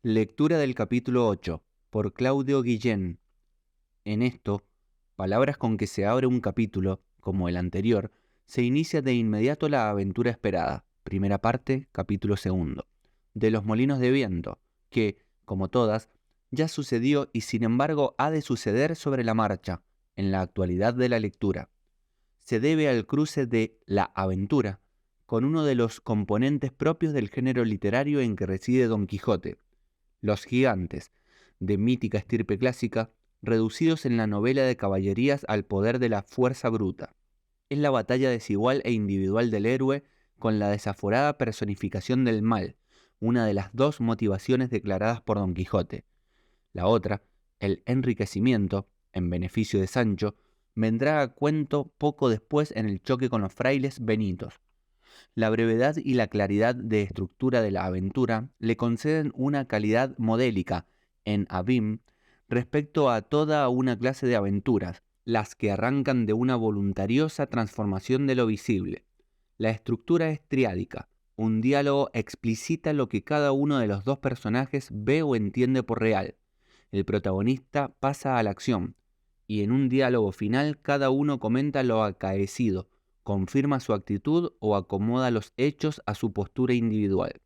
Lectura del capítulo 8, por Claudio Guillén. En esto, palabras con que se abre un capítulo, como el anterior, se inicia de inmediato la aventura esperada, primera parte, capítulo segundo, de los molinos de viento, que, como todas, ya sucedió y sin embargo ha de suceder sobre la marcha, en la actualidad de la lectura. Se debe al cruce de la aventura con uno de los componentes propios del género literario en que reside Don Quijote, los gigantes, de mítica estirpe clásica, reducidos en la novela de caballerías al poder de la fuerza bruta. Es la batalla desigual e individual del héroe con la desaforada personificación del mal, una de las dos motivaciones declaradas por Don Quijote. La otra, el enriquecimiento, en beneficio de Sancho, vendrá a cuento poco después en el choque con los frailes benitos. La brevedad y la claridad de estructura de la aventura le conceden una calidad modélica en Abim respecto a toda una clase de aventuras, las que arrancan de una voluntariosa transformación de lo visible. La estructura es triádica. Un diálogo explicita lo que cada uno de los dos personajes ve o entiende por real. El protagonista pasa a la acción, y en un diálogo final cada uno comenta lo acaecido, confirma su actitud o acomoda los hechos a su postura individual.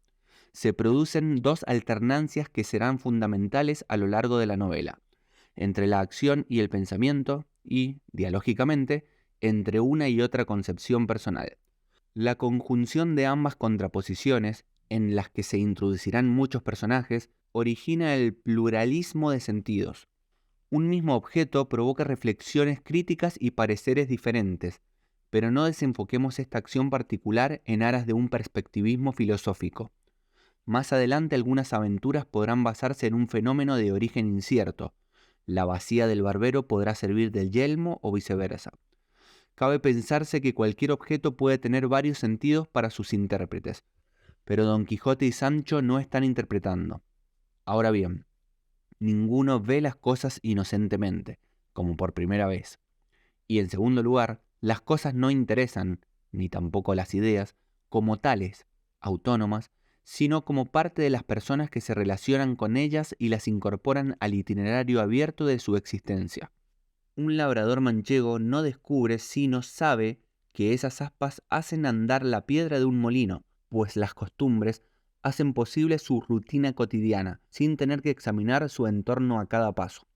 Se producen dos alternancias que serán fundamentales a lo largo de la novela, entre la acción y el pensamiento y, dialógicamente, entre una y otra concepción personal. La conjunción de ambas contraposiciones, en las que se introducirán muchos personajes, origina el pluralismo de sentidos. Un mismo objeto provoca reflexiones críticas y pareceres diferentes, pero no desenfoquemos esta acción particular en aras de un perspectivismo filosófico. Más adelante algunas aventuras podrán basarse en un fenómeno de origen incierto. La bacía del barbero podrá servir del yelmo o viceversa. Cabe pensarse que cualquier objeto puede tener varios sentidos para sus intérpretes, pero Don Quijote y Sancho no están interpretando. Ahora bien, ninguno ve las cosas inocentemente, como por primera vez. Y en segundo lugar, las cosas no interesan, ni tampoco las ideas, como tales, autónomas, sino como parte de las personas que se relacionan con ellas y las incorporan al itinerario abierto de su existencia. Un labrador manchego no descubre sino sabe que esas aspas hacen andar la piedra de un molino, pues las costumbres hacen posible su rutina cotidiana, sin tener que examinar su entorno a cada paso.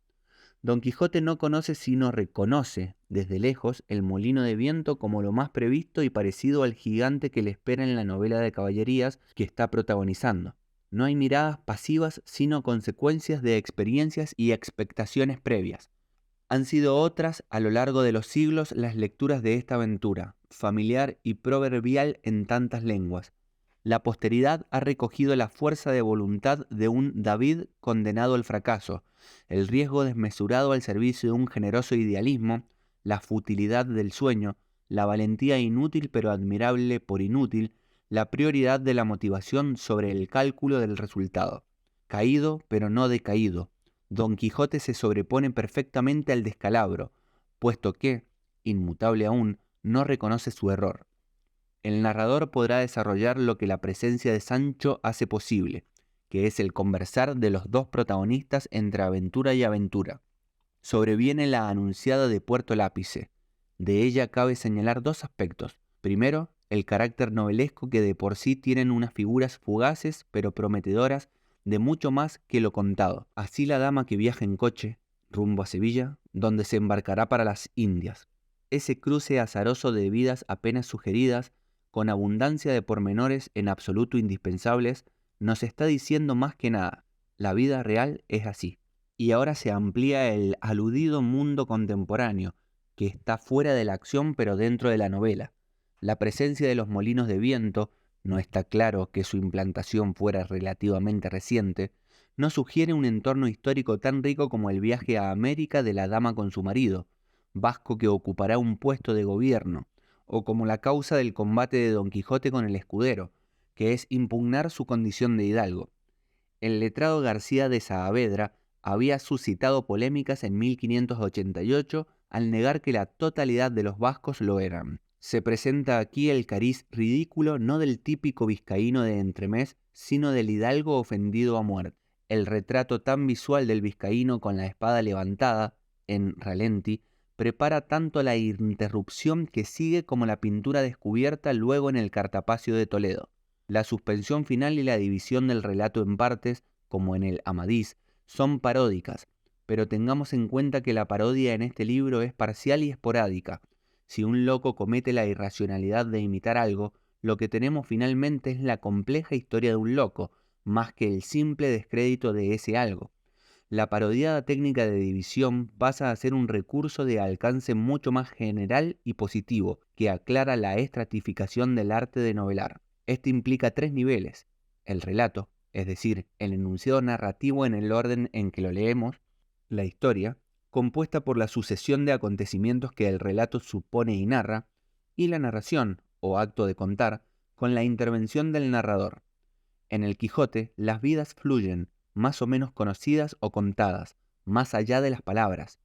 Don Quijote no conoce sino reconoce, desde lejos, el molino de viento como lo más previsto y parecido al gigante que le espera en la novela de caballerías que está protagonizando. No hay miradas pasivas sino consecuencias de experiencias y expectaciones previas. Han sido otras a lo largo de los siglos las lecturas de esta aventura, familiar y proverbial en tantas lenguas. La posteridad ha recogido la fuerza de voluntad de un David condenado al fracaso, el riesgo desmesurado al servicio de un generoso idealismo, la futilidad del sueño, la valentía inútil pero admirable por inútil, la prioridad de la motivación sobre el cálculo del resultado. Caído pero no decaído, Don Quijote se sobrepone perfectamente al descalabro, puesto que, inmutable aún, no reconoce su error. El narrador podrá desarrollar lo que la presencia de Sancho hace posible, que es el conversar de los dos protagonistas entre aventura y aventura. Sobreviene la anunciada de Puerto Lápice. De ella cabe señalar dos aspectos. Primero, el carácter novelesco que de por sí tienen unas figuras fugaces pero prometedoras de mucho más que lo contado. Así la dama que viaja en coche, rumbo a Sevilla, donde se embarcará para las Indias. Ese cruce azaroso de vidas apenas sugeridas, con abundancia de pormenores en absoluto indispensables, nos está diciendo más que nada. La vida real es así. Y ahora se amplía el aludido mundo contemporáneo, que está fuera de la acción pero dentro de la novela. La presencia de los molinos de viento, no está claro que su implantación fuera relativamente reciente, no sugiere un entorno histórico tan rico como el viaje a América de la dama con su marido, vasco que ocupará un puesto de gobierno, o como la causa del combate de Don Quijote con el escudero, que es impugnar su condición de hidalgo. El letrado García de Saavedra había suscitado polémicas en 1588 al negar que la totalidad de los vascos lo eran. Se presenta aquí el cariz ridículo no del típico vizcaíno de entremés, sino del hidalgo ofendido a muerte. El retrato tan visual del vizcaíno con la espada levantada, en ralenti, prepara tanto la interrupción que sigue como la pintura descubierta luego en el Cartapacio de Toledo. La suspensión final y la división del relato en partes, como en el Amadís, son paródicas, pero tengamos en cuenta que la parodia en este libro es parcial y esporádica. Si un loco comete la irracionalidad de imitar algo, lo que tenemos finalmente es la compleja historia de un loco, más que el simple descrédito de ese algo. La parodiada técnica de división pasa a ser un recurso de alcance mucho más general y positivo, que aclara la estratificación del arte de novelar. Este implica 3 niveles: el relato, es decir, el enunciado narrativo en el orden en que lo leemos; la historia, compuesta por la sucesión de acontecimientos que el relato supone y narra; y la narración, o acto de contar, con la intervención del narrador. En el Quijote, las vidas fluyen, más o menos conocidas o contadas, más allá de las palabras.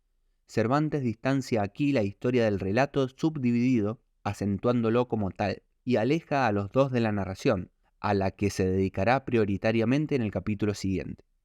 Cervantes distancia aquí la historia del relato subdividido, acentuándolo como tal, y aleja a los dos de la narración, a la que se dedicará prioritariamente en el capítulo siguiente.